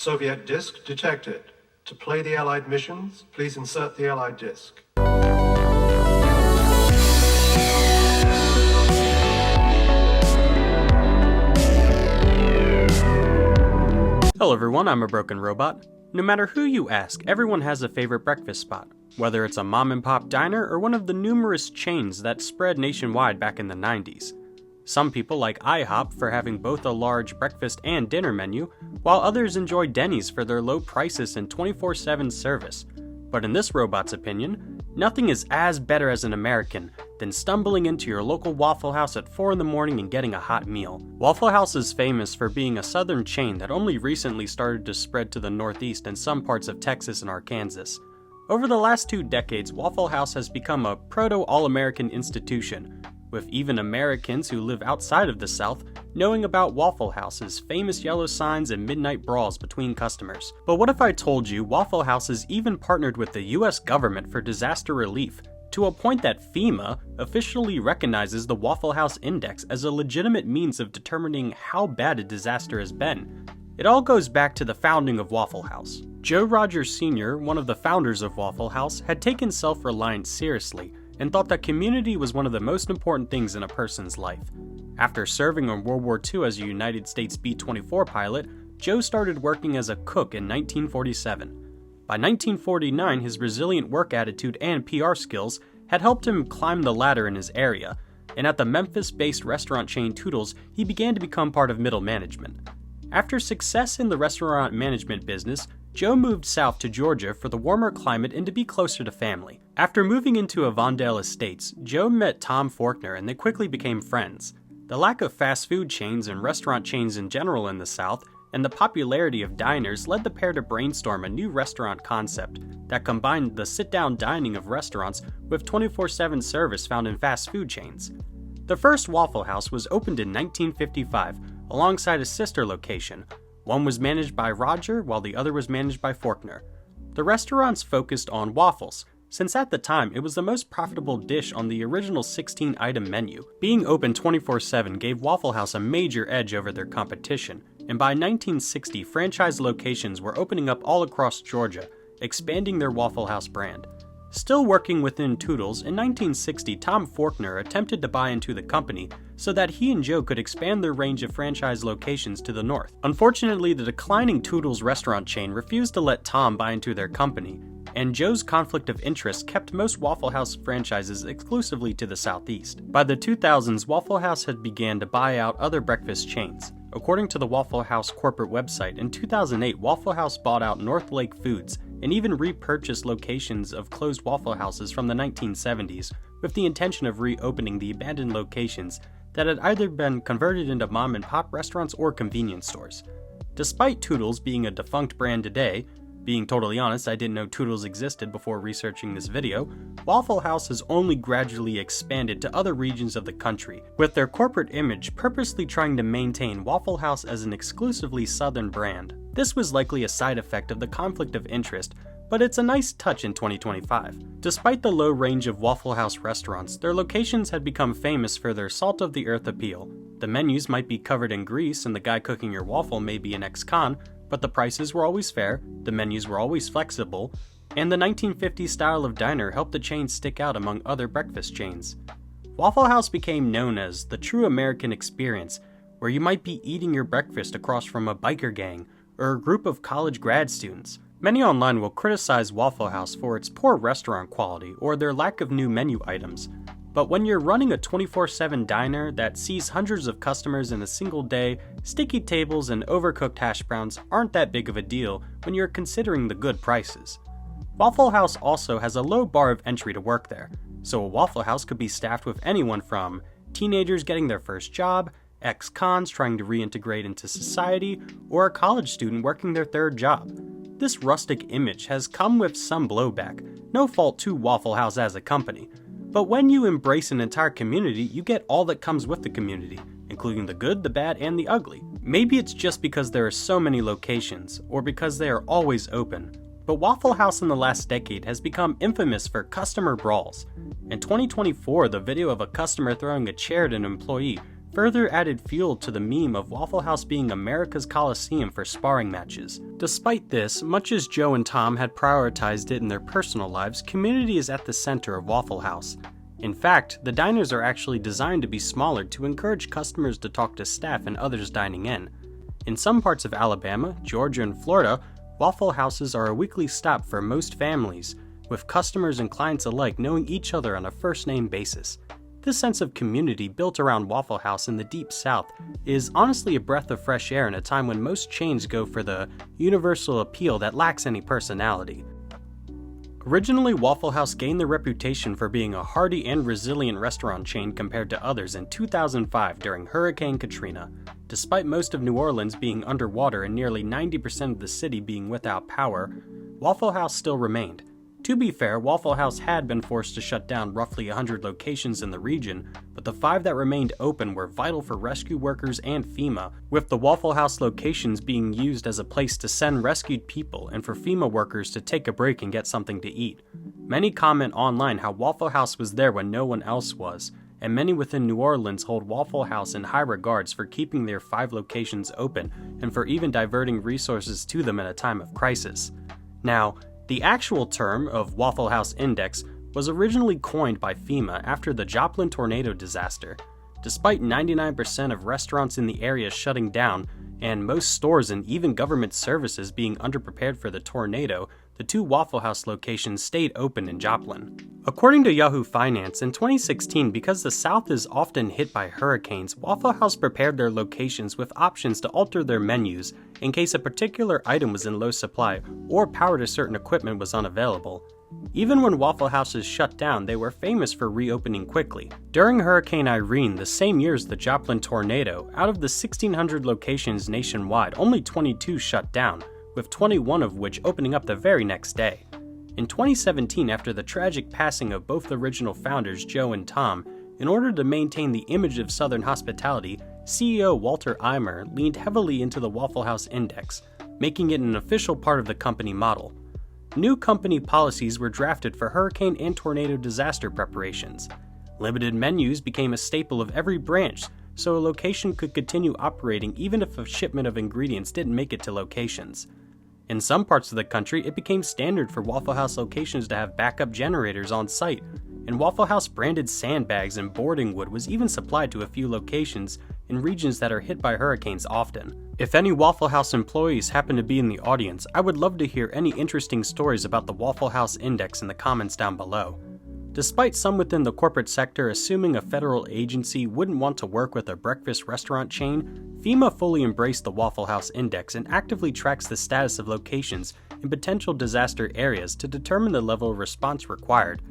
Soviet disk detected. To play the Allied missions, please insert the Allied disk. Hello everyone, I'm a broken robot. No matter who you ask, everyone has a favorite breakfast spot. Whether it's a mom and pop diner or one of the numerous chains that spread nationwide back in the 90s. Some people like IHOP for having both a large breakfast and dinner menu, while others enjoy Denny's for their low prices and 24/7 service. But in this robot's opinion, nothing is as better as an American than stumbling into your local Waffle House at 4 in the morning and getting a hot meal. Waffle House is famous for being a southern chain that only recently started to spread to the northeast and some parts of Texas and Arkansas. Over the last 2 decades, Waffle House has become a proto-all-American institution, with even Americans who live outside of the South knowing about Waffle House's famous yellow signs and midnight brawls between customers. But what if I told you Waffle House has even partnered with the US government for disaster relief, to a point that FEMA officially recognizes the Waffle House Index as a legitimate means of determining how bad a disaster has been? It all goes back to the founding of Waffle House. Joe Rogers Sr., one of the founders of Waffle House, had taken self-reliance seriously and thought that community was one of the most important things in a person's life. After serving in World War II as a United States B-24 pilot, Joe started working as a cook in 1947. By 1949, his resilient work attitude and PR skills had helped him climb the ladder in his area, and at the Memphis-based restaurant chain Toodles, he began to become part of middle management. After success in the restaurant management business, Joe moved south to Georgia for the warmer climate and to be closer to family. After moving into Avondale Estates, Joe met Tom Faulkner and they quickly became friends. The lack of fast food chains and restaurant chains in general in the South, and the popularity of diners led the pair to brainstorm a new restaurant concept that combined the sit-down dining of restaurants with 24/7 service found in fast food chains. The first Waffle House was opened in 1955 alongside a sister location. One was managed by Roger, while the other was managed by Faulkner. The restaurants focused on waffles, since at the time it was the most profitable dish on the original 16-item menu. Being open 24/7 gave Waffle House a major edge over their competition, and by 1960 franchise locations were opening up all across Georgia, expanding their Waffle House brand. Still working within Toodles, in 1960 Tom Faulkner attempted to buy into the company so that he and Joe could expand their range of franchise locations to the north. Unfortunately, the declining Toodles restaurant chain refused to let Tom buy into their company, and Joe's conflict of interest kept most Waffle House franchises exclusively to the southeast. By the 2000s, Waffle House had began to buy out other breakfast chains. According to the Waffle House corporate website, in 2008, Waffle House bought out North Lake Foods and even repurchased locations of closed Waffle Houses from the 1970s with the intention of reopening the abandoned locations that had either been converted into mom-and-pop restaurants or convenience stores. Despite Toodles being a defunct brand today, being totally honest, I didn't know Toodles existed before researching this video, Waffle House has only gradually expanded to other regions of the country, with their corporate image purposely trying to maintain Waffle House as an exclusively southern brand. This was likely a side effect of the conflict of interest, but it's a nice touch in 2025. Despite the low range of Waffle House restaurants, their locations had become famous for their salt-of-the-earth appeal. The menus might be covered in grease and the guy cooking your waffle may be an ex-con, but the prices were always fair, the menus were always flexible, and the 1950s style of diner helped the chain stick out among other breakfast chains. Waffle House became known as the true American experience, where you might be eating your breakfast across from a biker gang or a group of college grad students. Many online will criticize Waffle House for its poor restaurant quality or their lack of new menu items. But when you're running a 24/7 diner that sees hundreds of customers in a single day, sticky tables and overcooked hash browns aren't that big of a deal when you're considering the good prices. Waffle House also has a low bar of entry to work there, so a Waffle House could be staffed with anyone from teenagers getting their first job, ex-cons trying to reintegrate into society, or a college student working their third job. This rustic image has come with some blowback, no fault to Waffle House as a company. But when you embrace an entire community, you get all that comes with the community, including the good, the bad, and the ugly. Maybe it's just because there are so many locations, or because they are always open, but Waffle House in the last decade has become infamous for customer brawls. In 2024, the video of a customer throwing a chair at an employee further added fuel to the meme of Waffle House being America's Coliseum for sparring matches. Despite this, much as Joe and Tom had prioritized it in their personal lives, community is at the center of Waffle House. In fact, the diners are actually designed to be smaller to encourage customers to talk to staff and others dining in. In some parts of Alabama, Georgia, and Florida, Waffle Houses are a weekly stop for most families, with customers and clients alike knowing each other on a first-name basis. This sense of community built around Waffle House in the Deep South is honestly a breath of fresh air in a time when most chains go for the universal appeal that lacks any personality. Originally, Waffle House gained the reputation for being a hardy and resilient restaurant chain compared to others in 2005 during Hurricane Katrina. Despite most of New Orleans being underwater and nearly 90% of the city being without power, Waffle House still remained. To be fair, Waffle House had been forced to shut down roughly 100 locations in the region, but the 5 that remained open were vital for rescue workers and FEMA, with the Waffle House locations being used as a place to send rescued people and for FEMA workers to take a break and get something to eat. Many comment online how Waffle House was there when no one else was, and many within New Orleans hold Waffle House in high regards for keeping their 5 locations open and for even diverting resources to them in a time of crisis. Now, the actual term of Waffle House Index was originally coined by FEMA after the Joplin tornado disaster. Despite 99% of restaurants in the area shutting down and most stores and even government services being underprepared for the tornado, the 2 Waffle House locations stayed open in Joplin. According to Yahoo Finance, in 2016, because the South is often hit by hurricanes, Waffle House prepared their locations with options to alter their menus in case a particular item was in low supply or power to certain equipment was unavailable. Even when Waffle Houses shut down, they were famous for reopening quickly. During Hurricane Irene, the same year as the Joplin tornado, out of the 1,600 locations nationwide, only 22 shut down, with 21 of which opening up the very next day. In 2017, after the tragic passing of both the original founders, Joe and Tom, in order to maintain the image of Southern hospitality, CEO Walter Eimer leaned heavily into the Waffle House Index, making it an official part of the company model. New company policies were drafted for hurricane and tornado disaster preparations. Limited menus became a staple of every branch, so a location could continue operating even if a shipment of ingredients didn't make it to locations. In some parts of the country, it became standard for Waffle House locations to have backup generators on site, and Waffle House branded sandbags and boarding wood was even supplied to a few locations in regions that are hit by hurricanes often. If any Waffle House employees happen to be in the audience, I would love to hear any interesting stories about the Waffle House Index in the comments down below. Despite some within the corporate sector assuming a federal agency wouldn't want to work with a breakfast restaurant chain, FEMA fully embraced the Waffle House Index and actively tracks the status of locations in potential disaster areas to determine the level of response required.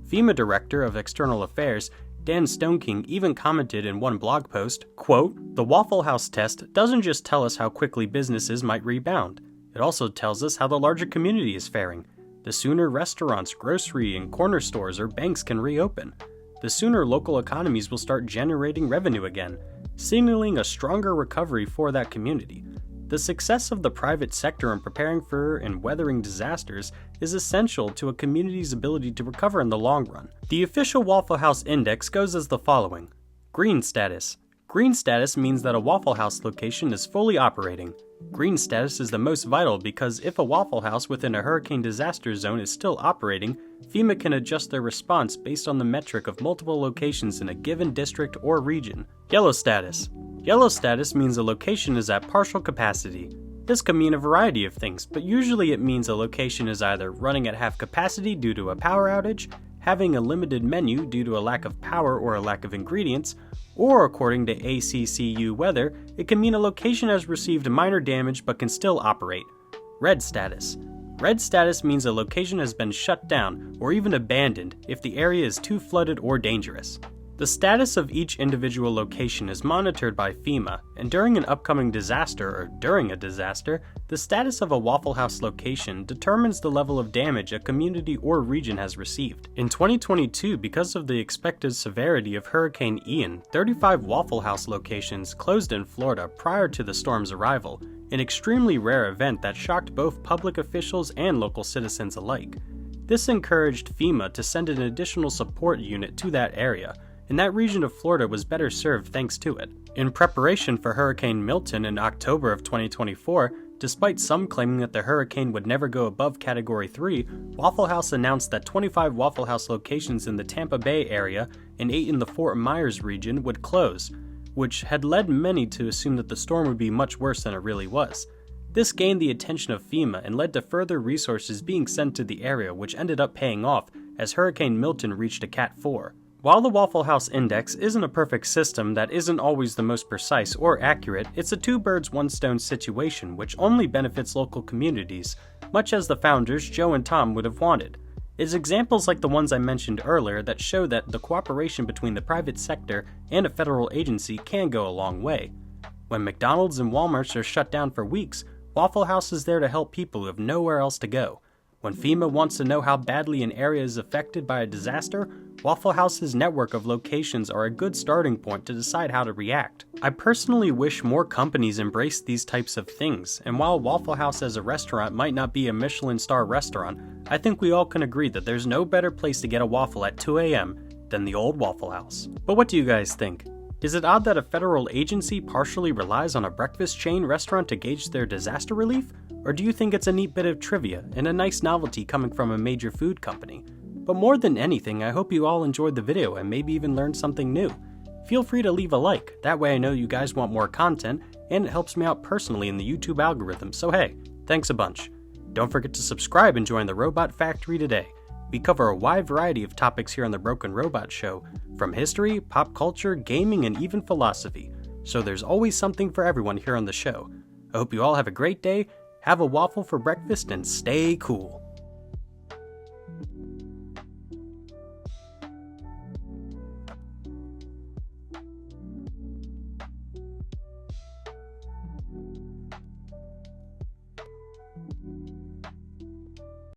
FEMA Director of External Affairs, Dan Stoneking, even commented in one blog post, quote, "The Waffle House test doesn't just tell us how quickly businesses might rebound. It also tells us how the larger community is faring. The sooner restaurants, grocery, and corner stores or banks can reopen, the sooner local economies will start generating revenue again, signaling a stronger recovery for that community. The success of the private sector in preparing for and weathering disasters is essential to a community's ability to recover in the long run." The official Waffle House Index goes as the following. Green status. Green status means that a Waffle House location is fully operating. Green status is the most vital because if a Waffle House within a hurricane disaster zone is still operating, FEMA can adjust their response based on the metric of multiple locations in a given district or region. Yellow status. Yellow status means a location is at partial capacity. This can mean a variety of things, but usually it means a location is either running at half capacity due to a power outage, having a limited menu due to a lack of power or a lack of ingredients, or according to ACCU weather, it can mean a location has received minor damage but can still operate. Red status. Red status means a location has been shut down or even abandoned if the area is too flooded or dangerous. The status of each individual location is monitored by FEMA, and during an upcoming disaster or during a disaster, the status of a Waffle House location determines the level of damage a community or region has received. In 2022, because of the expected severity of Hurricane Ian, 35 Waffle House locations closed in Florida prior to the storm's arrival, an extremely rare event that shocked both public officials and local citizens alike. This encouraged FEMA to send an additional support unit to that area, and that region of Florida was better served thanks to it. In preparation for Hurricane Milton in October of 2024, despite some claiming that the hurricane would never go above Category 3, Waffle House announced that 25 Waffle House locations in the Tampa Bay area and 8 in the Fort Myers region would close, which had led many to assume that the storm would be much worse than it really was. This gained the attention of FEMA and led to further resources being sent to the area, which ended up paying off as Hurricane Milton reached a Cat 4. While the Waffle House Index isn't a perfect system that isn't always the most precise or accurate, it's a two birds one stone situation which only benefits local communities, much as the founders Joe and Tom would have wanted. It's examples like the ones I mentioned earlier that show that the cooperation between the private sector and a federal agency can go a long way. When McDonald's and Walmarts are shut down for weeks, Waffle House is there to help people who have nowhere else to go. When FEMA wants to know how badly an area is affected by a disaster, Waffle House's network of locations are a good starting point to decide how to react. I personally wish more companies embraced these types of things, and while Waffle House as a restaurant might not be a Michelin star restaurant, I think we all can agree that there's no better place to get a waffle at 2 a.m. than the old Waffle House. But what do you guys think? Is it odd that a federal agency partially relies on a breakfast chain restaurant to gauge their disaster relief? Or do you think it's a neat bit of trivia and a nice novelty coming from a major food company? But more than anything, I hope you all enjoyed the video and maybe even learned something new. Feel free to leave a like, that way I know you guys want more content, and it helps me out personally in the YouTube algorithm, so hey, thanks a bunch. Don't forget to subscribe and join the Robot Factory today. We cover a wide variety of topics here on the Broken Robot Show, from history, pop culture, gaming, and even philosophy. So there's always something for everyone here on the show. I hope you all have a great day, have a waffle for breakfast, and stay cool.